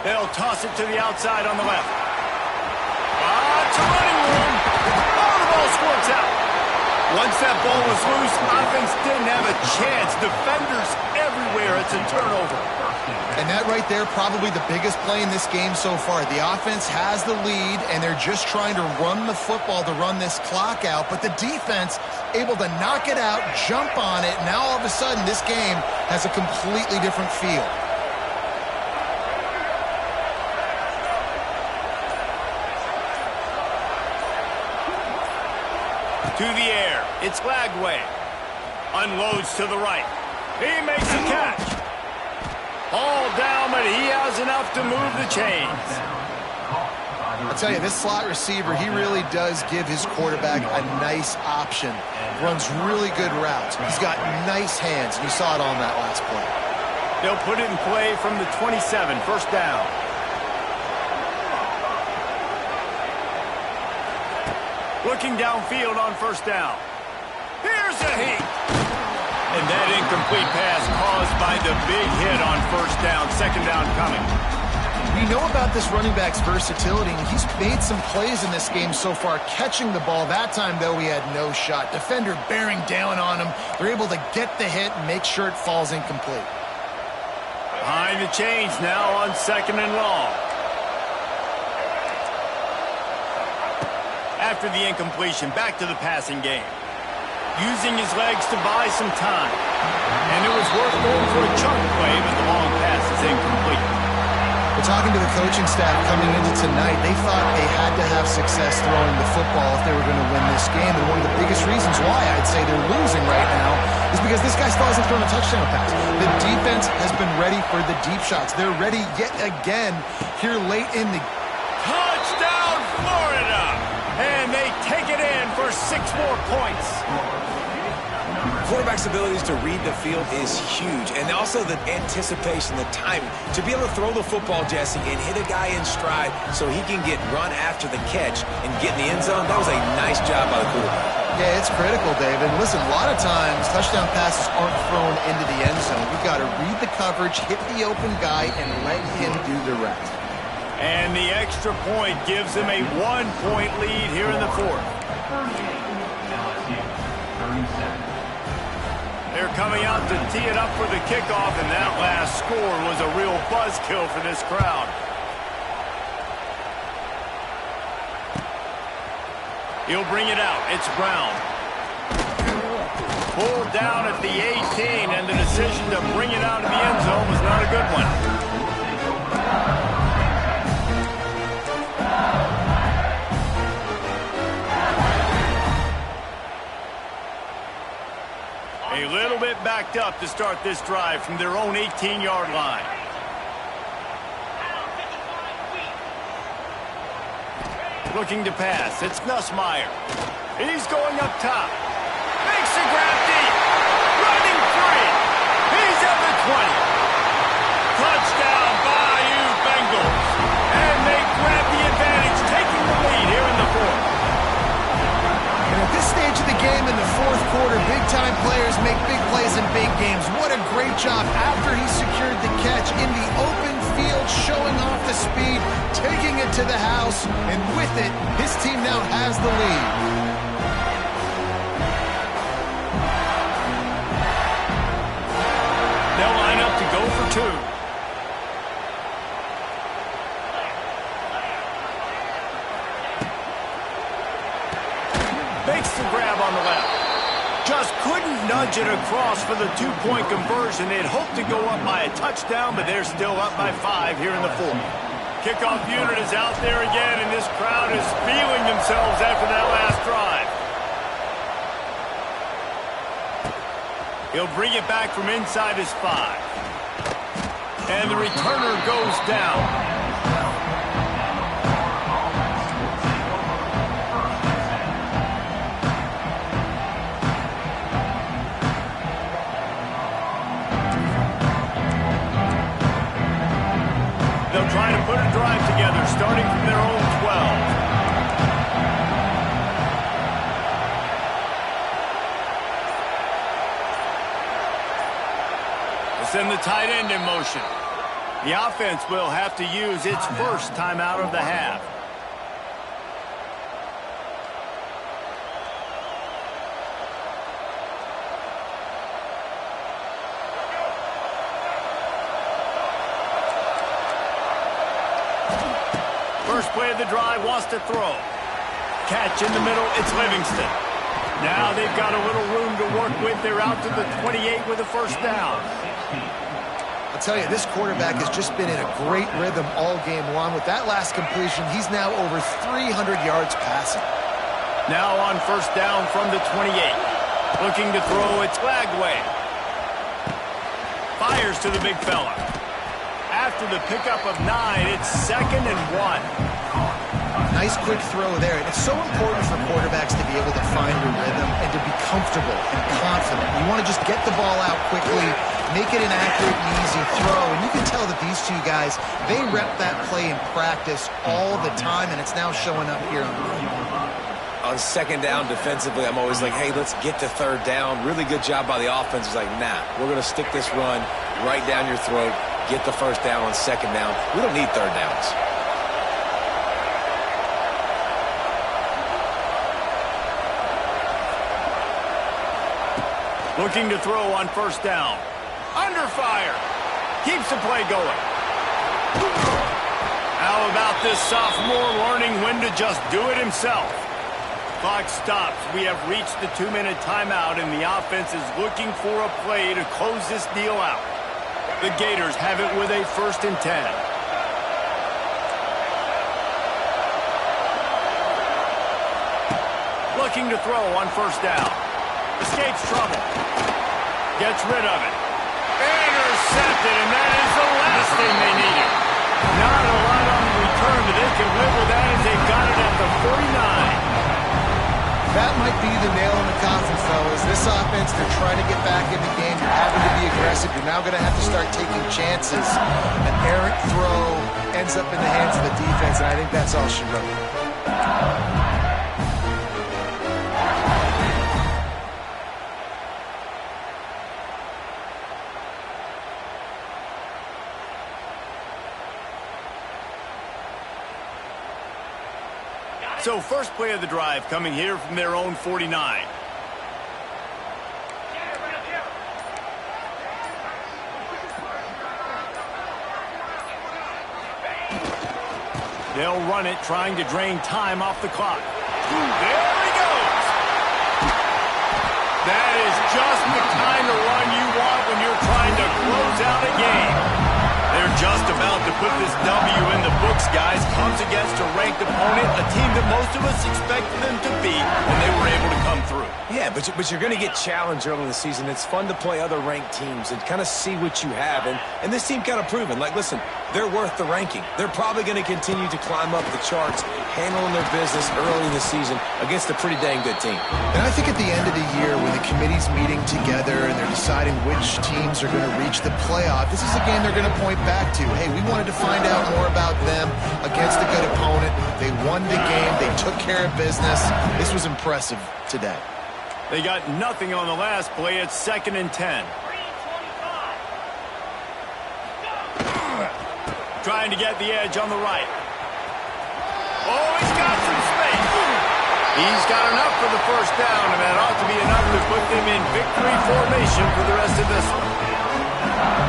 They'll toss it to the outside on the left. It's a running room. Oh, the ball squirts out. Once that ball was loose, offense didn't have a chance. Defenders everywhere. It's a turnover. And that right there, probably the biggest play in this game so far. The offense has the lead, and they're just trying to run the football to run this clock out. But the defense able to knock it out, jump on it. Now all of a sudden, this game has a completely different feel. To the air, it's Lagway. Unloads to the right. He makes a catch. All down, but he has enough to move the chains. I'll tell you, this slot receiver, he really does give his quarterback a nice option. Runs really good routes. He's got nice hands, and you saw it on that last play. They'll put it in play from the 27, 1st down. Looking downfield on 1st down. Here's a heat. And that incomplete pass caused by the big hit on 1st down. 2nd down coming. We know about this running back's versatility, and he's made some plays in this game so far, catching the ball. That time, though, he had no shot. Defender bearing down on him. They're able to get the hit and make sure it falls incomplete. Behind the chains now on 2nd and long. After the incompletion, back to the passing game. Using his legs to buy some time. And it was worth going for a chunk play, but the long pass is incomplete. We're talking to the coaching staff coming into tonight. They thought they had to have success throwing the football if they were going to win this game. And one of the biggest reasons why I'd say they're losing right now is because this guy still hasn't thrown a touchdown pass. The defense has been ready for the deep shots. They're ready yet again here late in the... Touchdown, Florida! And they take it in for 6 more points. Quarterback's abilities to read the field is huge, and also the anticipation, the timing. To be able to throw the football, Jesse, and hit a guy in stride so he can get run after the catch and get in the end zone, that was a nice job by the quarterback. Yeah, it's critical, David. Listen, a lot of times touchdown passes aren't thrown into the end zone. You've got to read the coverage, hit the open guy, and let him do the rest. And the extra point gives them a 1-point lead here in the 4th. They're coming out to tee it up for the kickoff, and that last score was a real buzzkill for this crowd. He'll bring it out. It's Brown. Pulled down at the 18, and the decision to bring it out of the end zone was not a good one. A little bit backed up to start this drive from their own 18-yard line. Looking to pass. It's Nussmeier. He's going up top. Makes a grab deep. Running free. He's at the 20. Touchdown, Bayou Bengals. And they grab the advantage, taking the lead here in the 4th. And at this stage of the game in the 4th quarter, big-time players make big plays in big games. What a great job after he secured the catch in the open field, showing off the speed, taking it to the house, and with it, his team now has the lead. They'll line up to go for 2. Makes the grab on the left. Just couldn't nudge it across for the 2-point conversion. They'd hoped to go up by a touchdown, but they're still up by 5 here in the 4th. Kickoff unit is out there again, and this crowd is feeling themselves after that last drive. He'll bring it back from inside his 5. And the returner goes down. They'll try to put a drive together, starting from their own 12. They'll send the tight end in motion. The offense will have to use its first timeout of the half. First play of the drive, wants to throw. Catch in the middle, it's Livingston. Now they've got a little room to work with. They're out to the 28 with a first down. I'll tell you, this quarterback has just been in a great rhythm all game long. With that last completion, he's now over 300 yards passing. Now on first down from the 28. Looking to throw, it's Lagway. Fires to the big fella. After the pickup of 9, it's 2nd and 1. Nice quick throw there. And it's so important for quarterbacks to be able to find your rhythm and to be comfortable and confident. You want to just get the ball out quickly, make it an accurate and easy throw. And you can tell that these two guys, they rep that play in practice all the time, and it's now showing up here on the field. On 2nd down defensively, I'm always like, hey, let's get to 3rd down. Really good job by the offense. It's like, nah, we're going to stick this run right down your throat. Get the first down on 2nd down. We don't need 3rd downs. Looking to throw on first down. Under fire. Keeps the play going. How about this sophomore learning when to just do it himself? Clock stops. We have reached the 2-minute timeout, and the offense is looking for a play to close this deal out. The Gators have it with a 1st and 10. Looking to throw on 1st down. Escapes trouble. Gets rid of it. Intercepted, and that is the last thing they needed. Not a lot on the return, but they can live with that as they've got it at the 49. That might be the nail in the coffin, fellas. This offense, they're trying to get back in the game. You're having to be aggressive. You're now going to have to start taking chances. An errant throw ends up in the hands of the defense, and I think that's all she wrote. So first play of the drive coming here from their own 49. They'll run it, trying to drain time off the clock. There he goes. That is just the kind of run you want when you're trying to close out a game. They're just about to put this W in the books, guys. Comes against a ranked opponent, a team that most of us expected them to beat, and they were able to come through. Yeah, but you're going to get challenged early in the season. It's fun to play other ranked teams and kind of see what you have. And this team kind of proven, like, listen, they're worth the ranking. They're probably going to continue to climb up the charts, handling their business early in the season against a pretty dang good team. And I think at the end of the year, when the committee's meeting together and they're deciding which teams are going to reach the playoff, this is a game they're going to point back to. Hey, we wanted to find out more about them against a good opponent. They won the game. They took care of business. This was impressive today. They got nothing on the last play. It's 2nd and 10. Trying to get the edge on the right. Oh, he's got some space. He's got enough for the 1st down, and that ought to be enough to put them in victory formation for the rest of this one.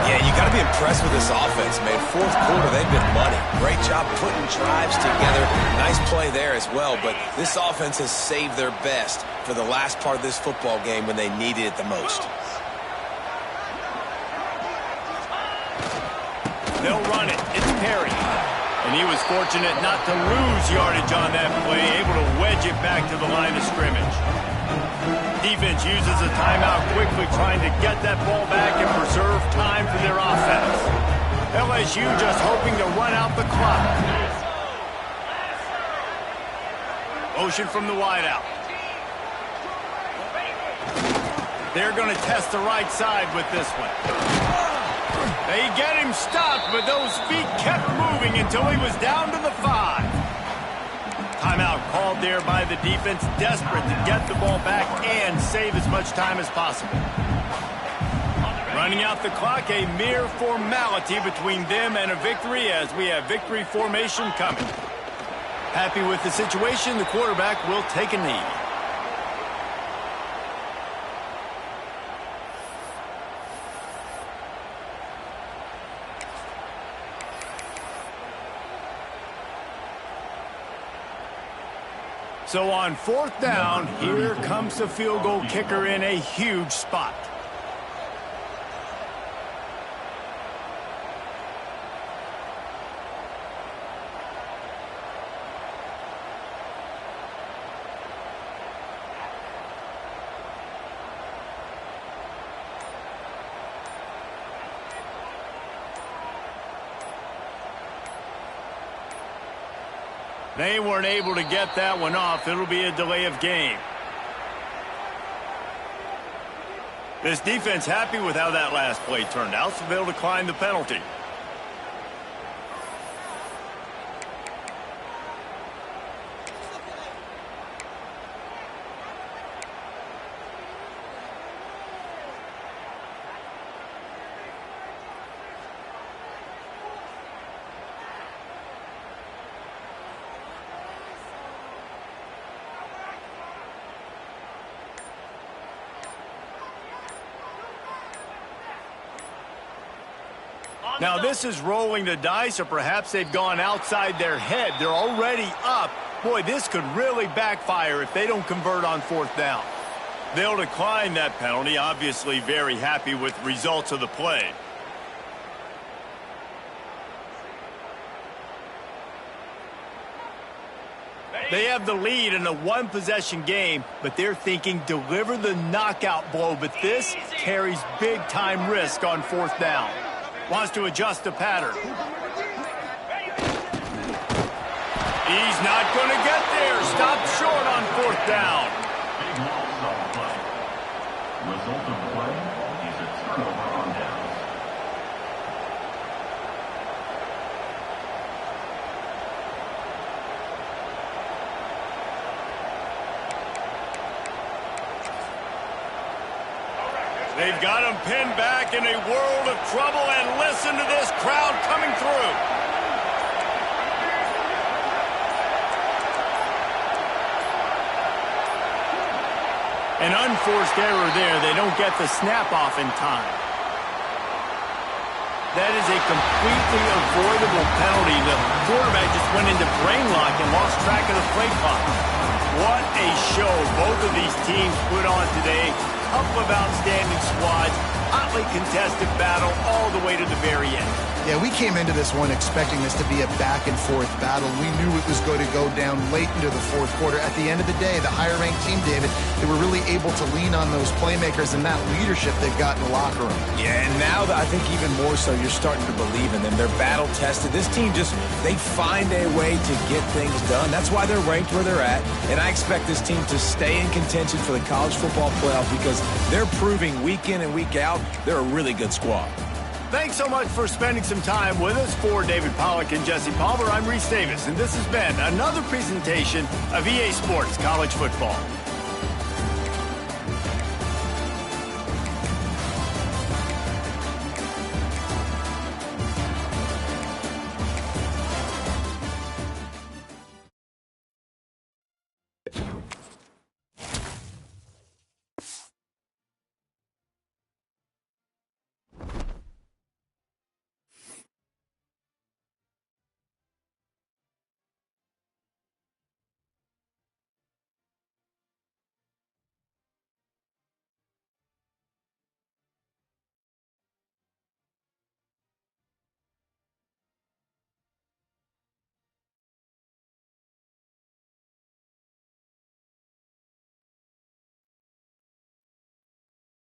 Yeah, you got to be impressed with this offense, man. 4th quarter, they've been money. Great job putting drives together. Nice play there as well, but this offense has saved their best for the last part of this football game when they needed it the most. They'll run it. It's Perry. And he was fortunate not to lose yardage on that play, able to wedge it back to the line of scrimmage. Defense uses a timeout quickly, trying to get that ball back and preserve time for their offense. LSU just hoping to run out the clock. Motion from the wideout. They're going to test the right side with this one. They get him stopped, but those feet kept moving until he was down to the 5. Timeout called there by the defense, desperate to get the ball back and save as much time as possible. Running out the clock, a mere formality between them and a victory as we have victory formation coming. Happy with the situation, the quarterback will take a knee. So on 4th down, here comes the field goal kicker in a huge spot. They weren't able to get that one off. It'll be a delay of game. This defense happy with how that last play turned out, so they'll decline the penalty. Now, this is rolling the dice, or perhaps they've gone outside their head. They're already up. Boy, this could really backfire if they don't convert on fourth down. They'll decline that penalty, obviously very happy with results of the play. They have the lead in a one-possession game, but they're thinking deliver the knockout blow, but this carries big-time risk on fourth down. Wants to adjust the pattern. He's not going to get there. Stopped short on fourth down. Big loss on the play. Result of the play is a turnover on downs. They've got him pinned back in a world of trouble, and listen to this crowd coming through. An unforced error there. They don't get the snap off in time. That is a completely avoidable penalty. The quarterback just went into brain lock and lost track of the play clock. What a show both of these teams put on today. Couple of outstanding squads, hotly contested battle all the way to the very end. Yeah, we came into this one expecting this to be a back-and-forth battle. We knew it was going to go down late into the fourth quarter. At the end of the day, the higher-ranked team, David, they were really able to lean on those playmakers and that leadership they've got in the locker room. Yeah, and now I think even more so, you're starting to believe in them. They're battle-tested. This team they find a way to get things done. That's why they're ranked where they're at. And I expect this team to stay in contention for the college football playoff because they're proving week in and week out they're a really good squad. Thanks so much for spending some time with us. For David Pollack and Jesse Palmer, I'm Reese Davis, and this has been another presentation of EA Sports College Football.